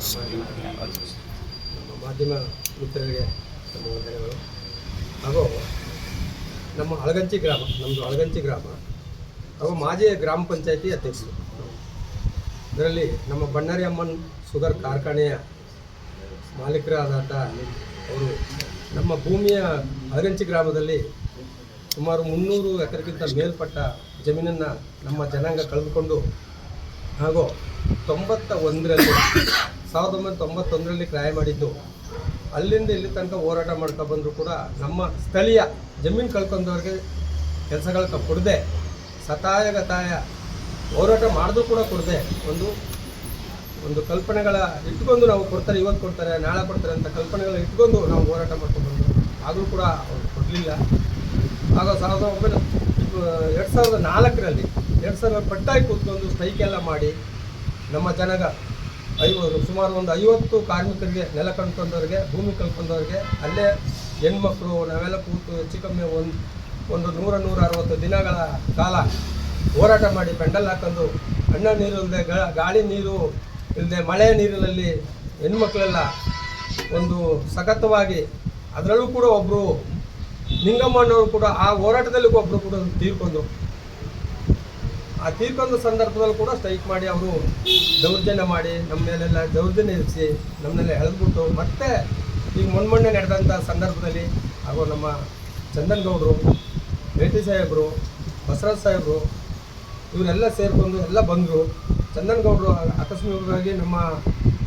ನಮ್ಮ ಮಾಧ್ಯಮ ಮಿತ್ರರಿಗೆ ನಮ್ಮ ವಂದನೆಗಳು. ಹಾಗೂ ನಮ್ಮ ಅಳಗಂಚಿ ಗ್ರಾಮ, ನಮ್ಮದು ಅಳಗಂಚಿ ಗ್ರಾಮ, ಹಾಗೂ ಮಾಜಿ ಗ್ರಾಮ ಪಂಚಾಯತಿ ಅಧ್ಯಕ್ಷರು. ಇದರಲ್ಲಿ ನಮ್ಮ ಬಣ್ಣಾರಿ ಅಮ್ಮನ್ ಶುಗರ್ ಕಾರ್ಖಾನೆಯ ಮಾಲೀಕರಾದಂಥ ಅವರು ನಮ್ಮ ಭೂಮಿಯ ಅಳಗಂಚಿ ಗ್ರಾಮದಲ್ಲಿ ಸುಮಾರು 300 ಎಕರೆಗಿಂತ ಮೇಲ್ಪಟ್ಟ ಜಮೀನನ್ನು ನಮ್ಮ ಜನಾಂಗ ಕಳೆದುಕೊಂಡು, ಹಾಗೂ 1991ರಲ್ಲಿ ಕ್ರಯ ಮಾಡಿದ್ದು. ಅಲ್ಲಿಂದ ಇಲ್ಲಿ ತನಕ ಹೋರಾಟ ಮಾಡ್ಕೊ ಬಂದರೂ ಕೂಡ ನಮ್ಮ ಸ್ಥಳೀಯ ಜಮೀನು ಕಳ್ಕೊಂಡವ್ರಿಗೆ ಕೆಲಸಗಳ ಕೊಡದೆ, ಸತಾಯ ಹೋರಾಟ ಮಾಡಿದ್ರೂ ಕೂಡ ಕೊಡದೆ, ಒಂದು ಕಲ್ಪನೆಗಳ ಇಟ್ಕೊಂಡು ನಾವು ಕೊಡ್ತಾರೆ, ಇವತ್ತು ಕೊಡ್ತಾರೆ, ನಾಳೆ ಕೊಡ್ತಾರೆ ಅಂತ ಕಲ್ಪನೆಗಳ ಇಟ್ಕೊಂಡು ನಾವು ಹೋರಾಟ ಮಾಡ್ಕೊಂಡು ಬಂದು ಆದರೂ ಕೂಡ ಅವ್ರು ಕೊಡಲಿಲ್ಲ. ಆಗ 2004ರಲ್ಲಿ ಪಟ್ಟಾಗಿ ಕೂತ್ಕೊಂಡು ಸ್ಟ್ರೈಕ್ ಎಲ್ಲ ಮಾಡಿ ನಮ್ಮ ಜನಾಂಗ ಸುಮಾರು ಒಂದು 50 ಕಾರ್ಮಿಕರಿಗೆ, ನೆಲ ಕಳ್ಕೊಂಡವ್ರಿಗೆ, ಭೂಮಿ ಕಳ್ಕೊಂಡವ್ರಿಗೆ, ಅಲ್ಲೇ ಹೆಣ್ಮಕ್ಳು ನಾವೆಲ್ಲ ಕೂತು ಹೆಚ್ಚು ಕಮ್ಮಿ ಒಂದು 160 ದಿನಗಳ ಕಾಲ ಹೋರಾಟ ಮಾಡಿ ಪೆಂಡಲ್ ಹಾಕೊಂಡು, ಅನ್ನ ನೀರು ಇಲ್ಲದೆ, ಗಾಳಿ ನೀರು ಇಲ್ಲದೆ, ಮಳೆ ನೀರಿನಲ್ಲಿ ಹೆಣ್ಮಕ್ಳೆಲ್ಲ ಒಂದು ಸಖತ್ತವಾಗಿ, ಅದರಲ್ಲೂ ಕೂಡ ಒಬ್ಬರು ನಿಂಗಮ್ಮನವರು ಕೂಡ ಆ ಹೋರಾಟದಲ್ಲಿ ಒಬ್ಬರು ಕೂಡ ತೀರ್ಕೊಂಡ್ರು. ಆ ತೀರ್ಕೊಂಡ ಸಂದರ್ಭದಲ್ಲಿ ಕೂಡ ಸ್ಟ್ರೈಕ್ ಮಾಡಿ ಅವರು ದೌರ್ಜನ್ಯ ಮಾಡಿ ನಮ್ಮ ಮೇಲೆಲ್ಲ ದೌರ್ಜನ್ಯ ಇರಿಸಿ ನಮ್ಮನ್ನೆಲ್ಲ ಎಳೆದ್ಬಿಟ್ಟು, ಮತ್ತೆ ಈಗ ಮೊನ್ನೆ ನಡೆದಂಥ ಸಂದರ್ಭದಲ್ಲಿ ಹಾಗೂ ನಮ್ಮ ಚಂದನ್ ಗೌಡರು, ಬೇಟಿ ಸಾಹೇಬರು, ಬಸವರಾಜ್ ಸಾಹೇಬರು ಇವರೆಲ್ಲ ಸೇರಿಕೊಂಡು ಎಲ್ಲ ಬಂದರು. ಚಂದನ್ ಗೌಡರು ಆಕಸ್ಮಿಕವಾಗಿ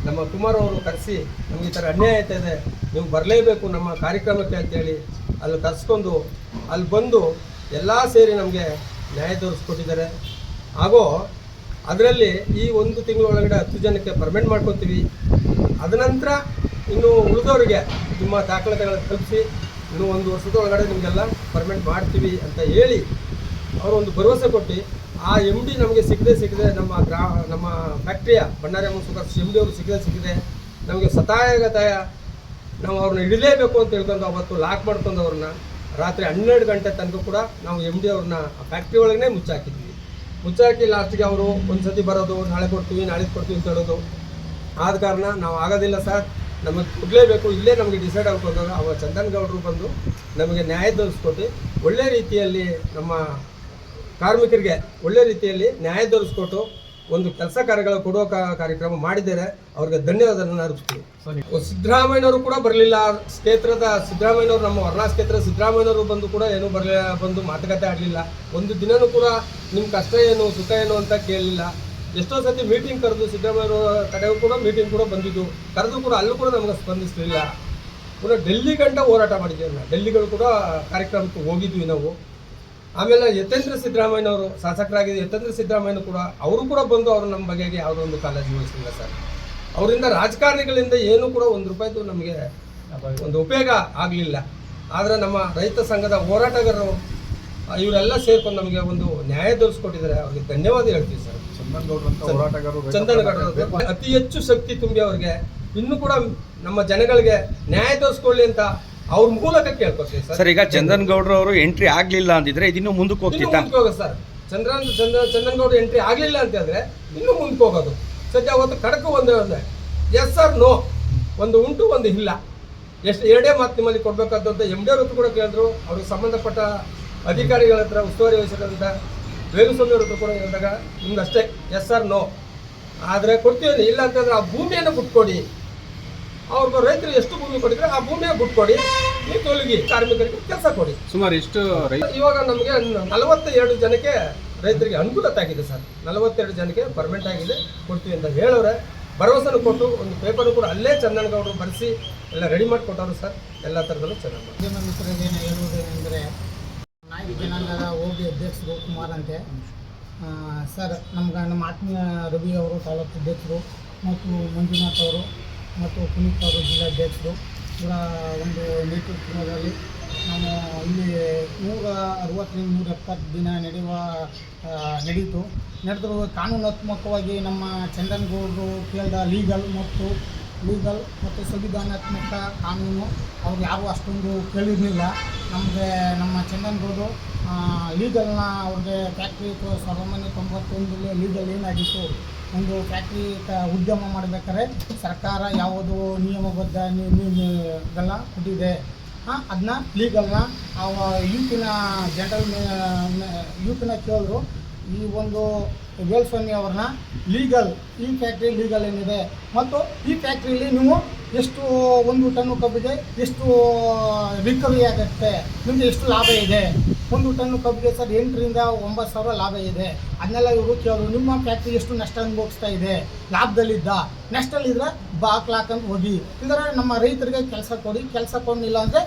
ನಮ್ಮ ಕುಮಾರ್ ಅವರು ಕರೆಸಿ, ನಮಗೆ ಈ ಥರ ಅನ್ಯಾಯ ಆಯ್ತಾಯಿದೆ, ನೀವು ಬರಲೇಬೇಕು ನಮ್ಮ ಕಾರ್ಯಕ್ರಮಕ್ಕೆ ಅಂತೇಳಿ ಅಲ್ಲಿ ಕರೆಸ್ಕೊಂಡು ಅಲ್ಲಿ ಬಂದು ಎಲ್ಲ ಸೇರಿ ನಮಗೆ ನ್ಯಾಯ ತೋರಿಸ್ಕೊಟ್ಟಿದ್ದಾರೆ. ಹಾಗೂ ಅದರಲ್ಲಿ ಈ 1 ತಿಂಗಳೊಳಗಡೆ 10 ಜನಕ್ಕೆ ಪರ್ಮನೆಂಟ್ ಮಾಡ್ಕೊತೀವಿ. ಅದನಂತರ ಇನ್ನು ಉಳಿದವರಿಗೆ ನಿಮ್ಮ ದಾಖಲಾತಿಗಳನ್ನು ಕಲ್ಪಿಸಿ ಇನ್ನೂ 1 ವರ್ಷದೊಳಗಡೆ ನಿಮಗೆಲ್ಲ ಪರ್ಮನೆಂಟ್ ಮಾಡ್ತೀವಿ ಅಂತ ಹೇಳಿ ಅವರು ಒಂದು ಭರವಸೆ ಕೊಟ್ಟು, ಆ MD ನಮಗೆ ಸಿಗದೆ ನಮ್ಮ ಫ್ಯಾಕ್ಟ್ರಿಯ ಬಣ್ಣಾರಿ ಅಮ್ಮನ್ ಶುಗರ್ಸ್ MD ಅವರು ಸಿಗದೆ ನಮಗೆ ಸತಾಯ ನಾವು ಅವ್ರನ್ನ ಹಿಡಿಲೇಬೇಕು ಅಂತ ಹೇಳ್ಕೊಂಡು ಅವತ್ತು ಲಾಕ್ ಮಾಡ್ಕೊಂಡು ಅವ್ರನ್ನ ರಾತ್ರಿ 12 ಗಂಟೆ ತನಕ ಕೂಡ ನಾವು MD ಅವ್ರನ್ನ ಫ್ಯಾಕ್ಟ್ರಿ ಒಳಗೇ ಮುಚ್ಚಾಕಿ ಲಾಸ್ಟಿಗೆ ಅವರು ಒಂದು ಸತಿ ಬರೋದು, ನಾಳೆ ಕೊಡ್ತೀವಿ ಅಂತ ಹೇಳೋದು. ಆದ ಕಾರಣ ನಾವು ಆಗೋದಿಲ್ಲ ಸರ್, ನಮಗೆ ಕೊಡಲೇಬೇಕು, ಇಲ್ಲೇ ನಮಗೆ ಡಿಸೈಡ್ ಆಗ್ಕೊಂಡಾಗ ಅವ ಚಂದನ್ ಗೌಡರು ಬಂದು ನಮಗೆ ನ್ಯಾಯ ದೊರಕಿಸ್ಕೊಟ್ಟು ಒಳ್ಳೆ ರೀತಿಯಲ್ಲಿ ನಮ್ಮ ಕಾರ್ಮಿಕರಿಗೆ ಒಳ್ಳೆ ರೀತಿಯಲ್ಲಿ ನ್ಯಾಯ ದೊರಕಿಸ್ಕೊಟ್ಟು ಒಂದು ಕೆಲಸ ಕಾರ್ಯಗಳು ಕೊಡುವ ಕಾರ್ಯಕ್ರಮ ಮಾಡಿದ್ದಾರೆ. ಅವ್ರಿಗೆ ಧನ್ಯವಾದವನ್ನು ಅರ್ಪಿಸ್ತೀವಿ. ಸಿದ್ದರಾಮಯ್ಯನವರು ಕೂಡ ಬರಲಿಲ್ಲ ಕ್ಷೇತ್ರದ ಸಿದ್ದರಾಮಯ್ಯನವರು, ನಮ್ಮ ವರ್ಣಾ ಕ್ಷೇತ್ರದ ಸಿದ್ದರಾಮಯ್ಯನವರು ಬಂದು ಕೂಡ ಏನೂ ಬಂದು ಮಾತುಕತೆ ಆಡಲಿಲ್ಲ. ಒಂದು ದಿನವೂ ಕೂಡ ನಿಮ್ಮ ಕಷ್ಟ ಏನು ಸುಖ ಏನು ಅಂತ ಕೇಳಲಿಲ್ಲ. ಎಷ್ಟೋ ಸತಿ ಮೀಟಿಂಗ್ ಕರೆದು ಸಿದ್ದರಾಮಯ್ಯನವರ ಕಡೆಗೂ ಕೂಡ ಮೀಟಿಂಗ್ ಕೂಡ ಬಂದಿದ್ದು, ಕರೆದು ಕೂಡ ಅಲ್ಲೂ ಕೂಡ ನಮಗೆ ಸ್ಪಂದಿಸಲಿಲ್ಲ. ಪುನಃ ಡೆಲ್ಲಿ ಗಂಟ ಹೋರಾಟ ಮಾಡಿದ್ದೀವಿ. ಡೆಲ್ಲಿಗಳು ಕೂಡ ಕಾರ್ಯಕ್ರಮಕ್ಕೆ ಹೋಗಿದ್ವಿ ನಾವು. ಆಮೇಲೆ ಯತೇಂದ್ರ ಸಿದ್ದರಾಮಯ್ಯನವರು ಶಾಸಕರಾಗಿದ್ದ ಯತೇಂದ್ರ ಸಿದ್ದರಾಮಯ್ಯನವರು ಕೂಡ ಅವರು ಕೂಡ ಬಂದು ಅವರು ನಮ್ಮ ಬಗೆಗೆ ಯಾವುದೋ ಒಂದು ಕಾಳಜಿ ವಹಿಸಿಲ್ಲ ಸರ್. ಅವರಿಂದ ರಾಜಕಾರಣಿಗಳಿಂದ ಏನೂ ಕೂಡ 1 ರೂಪಾಯಿದು ನಮಗೆ ಒಂದು ಉಪಯೋಗ ಆಗಲಿಲ್ಲ. ಆದರೆ ನಮ್ಮ ರೈತ ಸಂಘದ ಹೋರಾಟಗಾರರು ಇವರೆಲ್ಲ ಸೇರ್ಕೊಂಡು ನಮಗೆ ಒಂದು ನ್ಯಾಯ ದೊರಕಿಸ್ಕೊಟ್ಟಿದ್ದಾರೆ. ಅವ್ರಿಗೆ ಧನ್ಯವಾದ ಹೇಳ್ತೀವಿ ಸರ್. ಚಂದನ್ ಗೌಡರು ಅತಿ ಹೆಚ್ಚು ಶಕ್ತಿ ತುಂಬಿ ಅವ್ರಿಗೆ ಇನ್ನೂ ಕೂಡ ನಮ್ಮ ಜನಗಳಿಗೆ ನ್ಯಾಯ ದೊರಕಿಸ್ಕೊಳ್ಳಿ ಅಂತ ಅವ್ರ ಮೂಲಕ ಕೇಳ್ಕೊತೀವಿ ಸರ್. ಈಗ ಚಂದನ್ ಗೌಡ್ರು ಅವರು ಎಂಟ್ರಿ ಆಗ್ಲಿಲ್ಲ ಅಂತಿದ್ರೆ ಇದಿನ್ನೂ ಮುಂದಕ್ಕೆ ಹೋಗ್ತಿತ್ತ ಸರ್. ಚಂದನ್ ಗೌಡ್ರು ಎಂಟ್ರಿ ಆಗ್ಲಿಲ್ಲ ಅಂತ ಹೇಳಿದ್ರೆ ಇನ್ನೂ ಮುಂದಕ್ಕೆ ಹೋಗೋದು. ಸದ್ಯ ಅವತ್ತು ಕಡಕು ಒಂದೇ ಎಸ್ ಸರ್ ನೋ, ಒಂದು ಉಂಟು ಒಂದು ಇಲ್ಲ, ಎರಡೇ ಮಾತು ನಿಮ್ಮಲ್ಲಿ ಕೊಡಬೇಕಾದಂತ MD ಅವ್ರ ಕೂಡ ಕೇಳಿದ್ರು. ಅವ್ರಿಗೆ ಸಂಬಂಧಪಟ್ಟ ಅಧಿಕಾರಿಗಳ ಹತ್ರ, ಉಸ್ತುವಾರಿ ವಹಿಸಿದಂಥ ವೇಲುಸ್ವಾಮಿ ಅವ್ರ ಹತ್ರ ಕೂಡ ಹೇಳಿದಾಗ ನಿಮ್ದು ಅಷ್ಟೇ ಎಸ್ ಸರ್ ನೋ, ಆದರೆ ಕೊಡ್ತೀವಿ. ಇಲ್ಲ ಅಂತಂದ್ರೆ ಆ ಭೂಮಿಯನ್ನು ಬಿಟ್ಕೊಡಿ, ಅವ್ರಿಗೆ ರೈತರು ಎಷ್ಟು ಭೂಮಿ ಕೊಟ್ಟಿದ್ರೆ ಆ ಭೂಮಿಯ ಬಿಟ್ಕೊಡಿ, ನೀವು ತೊಲಗಿ, ಕಾರ್ಮಿಕರಿಗೆ ಕೆಲಸ ಕೊಡಿ. ಸುಮಾರು ಎಷ್ಟು ಇವಾಗ ನಮಗೆ 42 ಜನಕ್ಕೆ ರೈತರಿಗೆ ಅನುಕೂಲತೆ ಆಗಿದೆ ಸರ್. 42 ಜನಕ್ಕೆ ಪರ್ಮನೆಂಟ್ ಆಗಿದೆ, ಕೊಡ್ತೀವಿ ಅಂತ ಹೇಳೋರೆ. ಭರವಸೆನೂ ಕೊಟ್ಟು ಒಂದು ಪೇಪರು ಕೂಡ ಅಲ್ಲೇ ಚಂದನ್ ಗೌಡರು ಬರೆಸಿ ಎಲ್ಲ ರೆಡಿ ಮಾಡಿಕೊಟ್ಟವರು ಸರ್. ಎಲ್ಲ ಥರದಲ್ಲೂ ಚೆನ್ನಾಗಿ ಮಾಧ್ಯಮ ಮಿತ್ರರಿಗೆ ಹೇಳುವುದೇನೆಂದರೆ, ನಾಯಕ ಜನಾಂಗದ OB ಅಧ್ಯಕ್ಷರು ಕುಮಾರ್ ಅಂತೆ ಸರ್. ನಮ್ಮ ಆತ್ಮೀಯ ರವಿ ಅವರು ತಾಲೂಕು ಅಧ್ಯಕ್ಷರು, ಮತ್ತು ಮಂಜುನಾಥ್ ಅವರು ಮತ್ತು ಪುನೀತ್ ಅವರು ಜಿಲ್ಲಾಧ್ಯಕ್ಷರು ಕೂಡ ಒಂದು ನೇತೃತ್ವದಲ್ಲಿ ನಾವು ಇಲ್ಲಿ 160-170 ದಿನ ನಡೆಯಿತು. ನಡೆದರೂ ಕಾನೂನಾತ್ಮಕವಾಗಿ ನಮ್ಮ ಚಂದನ್ ಗೌಡರು ಕೇಳಿದ ಲೀಗಲ್ ಮತ್ತು ಸಂವಿಧಾನಾತ್ಮಕ ಕಾನೂನು ಅವ್ರು ಯಾರೂ ಅಷ್ಟೊಂದು ಕೇಳಿರಲಿಲ್ಲ. ನಮಗೆ ನಮ್ಮ ಚಂದನ್ಗೌಡರು ಲೀಗಲ್ನ ಅವ್ರಿಗೆ ಫ್ಯಾಕ್ಟ್ರಿ 1991 ಲೀಗಲ್ ಏನಾಗಿತ್ತು, ಒಂದು ಫ್ಯಾಕ್ಟ್ರಿ ಉದ್ಯಮ ಮಾಡಬೇಕಾದ್ರೆ ಸರ್ಕಾರ ಯಾವುದು ನಿಯಮಬದ್ಧ ಗಳನ್ನ ಕೊಟ್ಟಿದೆ, ಅದನ್ನ ಲೀಗಲ್ನ ಯೂತಿನ ಕೇಳಿದ್ರು. ಈ ಒಂದು ವೇಲ್ಸ್ವಾಮಿ ಅವ್ರನ್ನ ಲೀಗಲ್ ಈ ಫ್ಯಾಕ್ಟ್ರಿ ಲೀಗಲ್ ಏನಿದೆ ಮತ್ತು ಈ ಫ್ಯಾಕ್ಟ್ರಿಯಲ್ಲಿ ನೀವು ಎಷ್ಟು 1 ಟನ್ನು ಕಬ್ಬಿಗೆ ಎಷ್ಟು ರಿಕವರಿ ಆಗುತ್ತೆ, ನಿಮಗೆ ಎಷ್ಟು ಲಾಭ ಇದೆ, 1 ಟನ್ನು ಕಬ್ಬಿಗೆ ಸರ್ 8 ರಿಂದ 9 ಸಾವಿರ ಲಾಭ ಇದೆ. ಅದನ್ನೆಲ್ಲ ಇವರು ಕೇಳಿದ್ರು. ನಿಮ್ಮ ಫ್ಯಾಕ್ಟ್ರಿ ಎಷ್ಟು ನಷ್ಟ ಅನುಭವಿಸ್ತಾ ಇದೆ, ಲಾಭದಲ್ಲಿದ್ದ, ನಷ್ಟದಲ್ಲಿದ್ದರೆ ಬಾಕ್ಲಾಕಂತ ಹೋಗಿ, ಇಲ್ಲದ್ರೆ ನಮ್ಮ ರೈತರಿಗೆ ಕೆಲಸ ಕೊಡಿ, ಕೆಲಸ ಕೊಡಲಿಲ್ಲ ಅಂದರೆ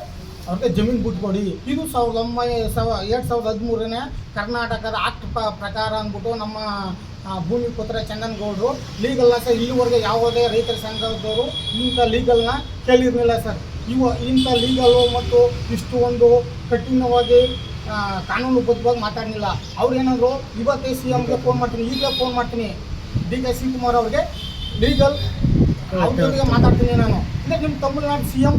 ಅವ್ರಿಗೆ ಜಮೀನು ಬಿಟ್ಕೊಡಿ. ಇದು 2013ನೇ ಕರ್ನಾಟಕದ ಆಕ್ಟ್ ಪ್ರಕಾರ ಅಂದ್ಬಿಟ್ಟು ನಮ್ಮ ಭೂಮಿಪುತ್ರ ಚಂದನ್ಗೌಡರು ಲೀಗಲ್ನ ಸರ್ ಇಲ್ಲಿವರೆಗೆ ಯಾವುದೇ ರೈತರ ಸಂಘದವರು ಇಂಥ ಲೀಗಲ್ನ ಕೇಳಿರಲಿಲ್ಲ ಸರ್. ಇಂಥ ಲೀಗಲು ಮತ್ತು ಇಷ್ಟು ಒಂದು ಕಠಿಣವಾಗಿ ಕಾನೂನುಬದ್ಧವಾಗಿ ಮಾತಾಡಲಿಲ್ಲ. ಅವ್ರೇನಾದ್ರು ಇವತ್ತೇ CMಗೆ ಫೋನ್ ಮಾಡ್ತೀನಿ, ಈಗಲೇ ಫೋನ್ ಮಾಡ್ತೀನಿ, DK ಶಿವಕುಮಾರ್ ಅವ್ರಿಗೆ ಲೀಗಲ್ ಅವ್ರಿಗೆ ಮಾತಾಡ್ತೀನಿ ನಾನು. ಇಲ್ಲ ನಿಮ್ಮ ತಮಿಳುನಾಡು CM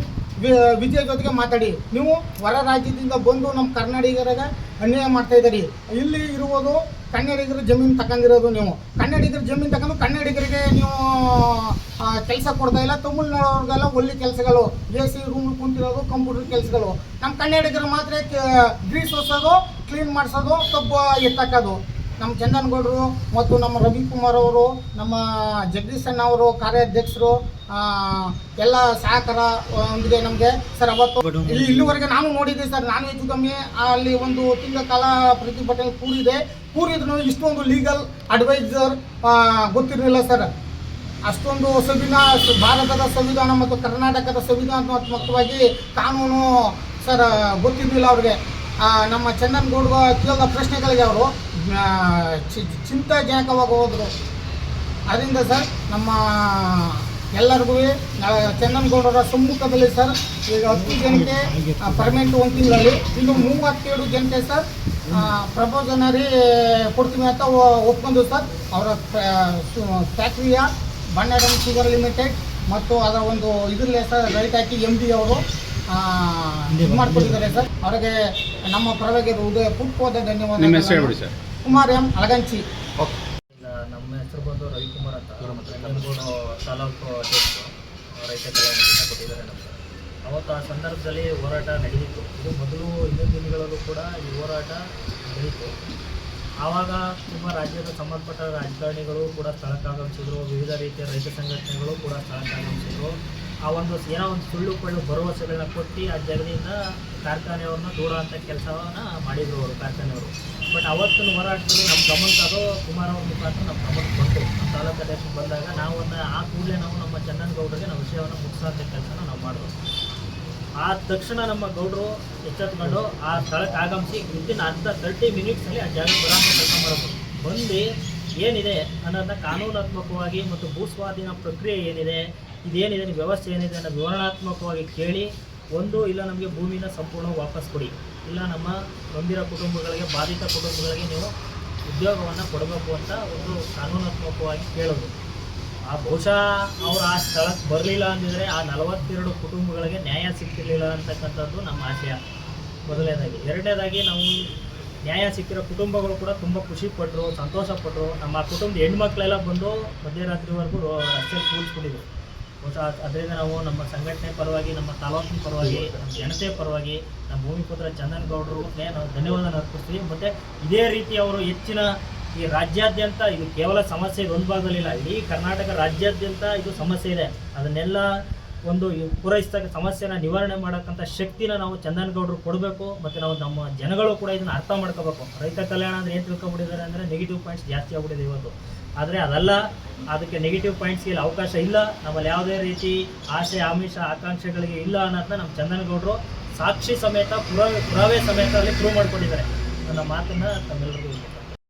ವಿಜಯ್ ಜೊತೆಗೆ ಮಾತಾಡಿ. ನೀವು ಹೊರ ರಾಜ್ಯದಿಂದ ಬಂದು ನಮ್ಮ ಕನ್ನಡಿಗರಿಗೆ ಅನ್ಯಾಯ ಮಾಡ್ತಾ ಇದ್ದೀರಿ. ಇಲ್ಲಿ ಇರುವುದು ಕನ್ನಡಿಗರ ಜಮೀನು ತಗೊಂಡಿರೋದು. ನೀವು ಕನ್ನಡಿಗರ ಜಮೀನು ತಗೊಂಡು ಕನ್ನಡಿಗರಿಗೆ ನೀವು ಕೆಲಸ ಕೊಡ್ತಾ ಇಲ್ಲ. ತಮಿಳ್ನಾಡವ್ರಿಗೆಲ್ಲ ಒಳ್ಳೆ ಕೆಲಸಗಳು, AC ರೂಮ್ ಕುಂತಿರೋದು, ಕಂಪ್ಯೂಟರ್ ಕೆಲಸಗಳು. ನಮ್ಮ ಕನ್ನಡಿಗರು ಮಾತ್ರ ಗ್ರೀಸ್ ಹೊಸೋದು, ಕ್ಲೀನ್ ಮಾಡಿಸೋದು, ಕಬ್ಬು ಎತ್ತಕ್ಕೋದು. ನಮ್ಮ ಚಂದನ್ಗೌಡರು ಮತ್ತು ನಮ್ಮ ರವಿಕುಮಾರ್ ಅವರು, ನಮ್ಮ ಜಗದೀಶ್ ಅಣ್ಣ ಅವರು ಕಾರ್ಯಾಧ್ಯಕ್ಷರು ಎಲ್ಲ ಸಹಕಾರ ಒಂದಿದೆ ನಮಗೆ ಸರ್. ಅವತ್ತು ಇಲ್ಲಿವರೆಗೆ ನಾನು ನೋಡಿದ್ದೆ ಸರ್, ನಾನು ಹೆಚ್ಚು ಕಮ್ಮಿ ಅಲ್ಲಿ ಒಂದು ತಿಂಗಳ ಕಾಲ ಪ್ರತಿಭಟನೆ ಕೂರಿದ್ರು. ಇಷ್ಟೊಂದು ಲೀಗಲ್ ಅಡ್ವೈಸರ್ ಗೊತ್ತಿರಲಿಲ್ಲ ಸರ್. ಅಷ್ಟೊಂದು ಭಾರತದ ಸಂವಿಧಾನ ಮತ್ತು ಕರ್ನಾಟಕದ ಸಂವಿಧಾನಾತ್ಮಕವಾಗಿ ಕಾನೂನು ಸರ್ ಗೊತ್ತಿರಲಿಲ್ಲ ಅವ್ರಿಗೆ. ನಮ್ಮ ಚಂದನ್ಗೌಡ ಕೇಳಿದ ಪ್ರಶ್ನೆಗಳಿಗೆ ಅವರು ಚಿಂತಾಜನಕವಾಗಿ ಹೋದರು. ಅದರಿಂದ ಸರ್ ನಮ್ಮ ಎಲ್ಲರಿಗೂ ಚಂದನ್ಗೌಡರ ಸಮ್ಮುಖದಲ್ಲಿ ಸರ್ ಈಗ 10 ಜನಕ್ಕೆ ಪರ್ಮನೆಂಟ್ 1 ತಿಂಗಳಲ್ಲಿ, ಇನ್ನು 37 ಜನಕ್ಕೆ ಸರ್ ಪ್ರಪೋಸನರಿ ಕೊಡ್ತೀವಿ ಅಂತ ಒಪ್ಕೊಂಡು ಸರ್. ಅವರ ಫ್ಯಾಕ್ಟ್ರಿಯ ಬಂಡಾರಂ ಶುಗರ್ ಲಿಮಿಟೆಡ್ ಮತ್ತು ಅದರ ಒಂದು ಇದರಲ್ಲೇ ಸರ್ ರೈತ ಹಾಕಿ MD ಅವರು ಇದು ಮಾಡಿಕೊಟ್ಟಿದ್ದಾರೆ ಸರ್. ಅವರಿಗೆ ನಮ್ಮ ಪರವಾಗಿ ಪುಟ್ಪೋದ ಧನ್ಯವಾದ. ಕುಮಾರ್ ಎಂ ಅಳಗಂಚಿ. ನಮ್ಮ ಹೆಸರು ಬಂದು ರವಿಕುಮಾರ್ ಅಂತ, ಚಂದನ್ಗೌಡ ತಾಲೂಕು ಅಧ್ಯಕ್ಷರು, ರೈತ ಕಲ್ಯಾಣ ಕೊಟ್ಟಿದ್ದಾರೆ ನಮಗೆ. ಅವತ್ತು ಆ ಸಂದರ್ಭದಲ್ಲಿ ಹೋರಾಟ ನಡೆದಿತ್ತು. ಇದು ಮೊದಲು ಹಿಂದಿನ ದಿನಗಳಲ್ಲೂ ಕೂಡ ಈ ಹೋರಾಟ ನಡೆಯಿತು. ಆವಾಗ ತುಂಬ ರಾಜ್ಯದ ಸಂಬಂಧಪಟ್ಟ ರಾಜಕಾರಣಿಗಳು ಕೂಡ ಸ್ಥಳಕ್ಕಾಗಮಿಸಿದ್ರು, ವಿವಿಧ ರೀತಿಯ ರೈತ ಸಂಘಟನೆಗಳು ಕೂಡ ಸ್ಥಳಕ್ಕಾಗಮಿಸಿದ್ರು. ಆ ಒಂದು ಏನೋ ಒಂದು ಸುಳ್ಳು ಪಳ್ಳು ಭರವಸೆಗಳನ್ನ ಕೊಟ್ಟು ಆ ಜಾಗದಿಂದ ಕಾರ್ಖಾನೆಯವ್ರನ್ನ ದೂಡುವಂಥ ಕೆಲಸವನ್ನು ಮಾಡಿದರು ಅವರು ಕಾರ್ಖಾನೆಯವರು. ಬಟ್ ಅವತ್ತಿನ ಹೋರಾಟದಲ್ಲಿ ನಮ್ಮ ಗಮನಕ್ಕೆ ಅದು ಕುಮಾರ್ ಅವ್ರ ಮುಖಾಂತರ ನಮ್ಮ ಗಮನಕ್ಕೆ ಬಂತು. ನಮ್ಮ ತಾಲೂಕು ಅಧ್ಯಕ್ಷರು ಬಂದಾಗ ನಾವು ಆ ಕೂಡಲೇ ನಾವು ನಮ್ಮ ಚಂದನ್ಗೌಡರಿಗೆ ನಾವು ವಿಷಯವನ್ನು ಮುಗಿಸೋಂಥ ಕೆಲಸನ ನಾವು ಮಾಡಿದ್ರು. ಆ ತಕ್ಷಣ ನಮ್ಮ ಗೌಡರು ಎಚ್ಚೆತ್ಕೊಂಡು ಆ ಸ್ಥಳಕ್ಕೆ ಆಗಮಿಸಿ ವಿತಿನ್ 30 ಮಿನಿಟ್ಸಲ್ಲಿ ಆ ಜಾಗಕ್ಕೆ ಬರೋಂಥ ಕೆಲಸ ಮಾಡೋದು. ಬಂದು ಏನಿದೆ ಅನ್ನೋದನ್ನ ಕಾನೂನಾತ್ಮಕವಾಗಿ ಮತ್ತು ಭೂಸ್ವಾಧೀನ ಪ್ರಕ್ರಿಯೆ ಏನಿದೆ, ಇದೇನಿದೆ, ವ್ಯವಸ್ಥೆ ಏನಿದೆ ಅನ್ನೋ ವಿವರಣಾತ್ಮಕವಾಗಿ ಕೇಳಿ, ಒಂದು ಇಲ್ಲ ನಮಗೆ ಭೂಮಿನ ಸಂಪೂರ್ಣ ವಾಪಸ್ ಕೊಡಿ, ಇಲ್ಲ ನಮ್ಮ ಗಂಭೀರ ಕುಟುಂಬಗಳಿಗೆ, ಬಾಧಿತ ಕುಟುಂಬಗಳಿಗೆ ನೀವು ಉದ್ಯೋಗವನ್ನು ಕೊಡಬೇಕು ಅಂತ ಒಂದು ಕಾನೂನಾತ್ಮಕವಾಗಿ ಕೇಳೋದು. ಬಹುಶಃ ಅವರು ಆ ಸ್ಥಳಕ್ಕೆ ಬರಲಿಲ್ಲ ಅಂದಿದ್ರೆ ಆ 42 ಕುಟುಂಬಗಳಿಗೆ ನ್ಯಾಯ ಸಿಗ್ತಿರ್ಲಿಲ್ಲ ಅಂತಕ್ಕಂಥದ್ದು ನಮ್ಮ ಆಶಯ ಮೊದಲನೇದಾಗಿ. ಎರಡನೇದಾಗಿ ನಾವು ನ್ಯಾಯ ಸಿಕ್ಕಿರೋ ಕುಟುಂಬಗಳು ಕೂಡ ತುಂಬ ಖುಷಿಪಟ್ಟರು, ಸಂತೋಷಪಟ್ಟರು. ನಮ್ಮ ಕುಟುಂಬದ ಹೆಣ್ಮಕ್ಳೆಲ್ಲ ಬಂದು ಮಧ್ಯರಾತ್ರಿವರೆಗೂ ರಸ್ತೆಯಲ್ಲಿ ಕೂರಿಸ್ಕೊಂಡಿದ್ರು. ಬಹುಶಃ ಅದರಿಂದ ನಾವು ನಮ್ಮ ಸಂಘಟನೆ ಪರವಾಗಿ, ನಮ್ಮ ತಾಲೂಕಿನ ಪರವಾಗಿ, ನಮ್ಮ ಜನತೆ ಪರವಾಗಿ, ನಮ್ಮ ಭೂಮಿಪುತ್ರ ಚಂದನ್ಗೌಡರಿಗೆ ನಾವು ಧನ್ಯವಾದ ಅರ್ಪಿಸ್ತೀವಿ. ಮತ್ತು ಇದೇ ರೀತಿ ಅವರು ಹೆಚ್ಚಿನ ಈ ರಾಜ್ಯಾದ್ಯಂತ, ಇದು ಕೇವಲ ಸಮಸ್ಯೆ ಇದು ಒಂದು ಭಾಗದಲ್ಲಿಲ್ಲ, ಇಡೀ ಕರ್ನಾಟಕ ರಾಜ್ಯಾದ್ಯಂತ ಇದು ಸಮಸ್ಯೆ ಇದೆ. ಅದನ್ನೆಲ್ಲ ಒಂದು ಪೂರೈಸಿದಾಗ ಸಮಸ್ಯೆನ ನಿವಾರಣೆ ಮಾಡೋಕ್ಕಂಥ ಶಕ್ತಿನ ನಾವು ಚಂದನ್ಗೌಡರು ಕೊಡಬೇಕು. ಮತ್ತು ನಾವು ನಮ್ಮ ಜನಗಳು ಕೂಡ ಇದನ್ನು ಅರ್ಥ ಮಾಡ್ಕೋಬೇಕು. ರೈತ ಕಲ್ಯಾಣ ಅಂದರೆ ಏನು ತಿಳ್ಕೊಬಿಟ್ಟಿದ್ದಾರೆ ಅಂದರೆ ನೆಗೆಟಿವ್ ಪಾಯಿಂಟ್ಸ್ ಜಾಸ್ತಿ ಆಗ್ಬಿಟ್ಟಿದೆ ಇವತ್ತು. ಆದರೆ ಅದಲ್ಲ, ಅದಕ್ಕೆ ನೆಗೆಟಿವ್ ಪಾಯಿಂಟ್ಸ್ಗೆ ಅವಕಾಶ ಇಲ್ಲ. ನಮ್ಮಲ್ಲಿ ಯಾವುದೇ ರೀತಿ ಆಸೆ, ಆಮಿಷ, ಆಕಾಂಕ್ಷೆಗಳಿಗೆ ಇಲ್ಲ ಅನ್ನೋದನ್ನ ನಮ್ಮ ಚಂದನ್ಗೌಡರು ಸಾಕ್ಷಿ ಸಮೇತ, ಪುರಾವೆ ಸಮೇತ ಅಲ್ಲಿ ಪ್ರೂವ್ ಮಾಡ್ಕೊಂಡಿದ್ದಾರೆ. ನನ್ನ ಮಾತನ್ನು ತಮ್ಮೆಲ್ಲರಿಗೂ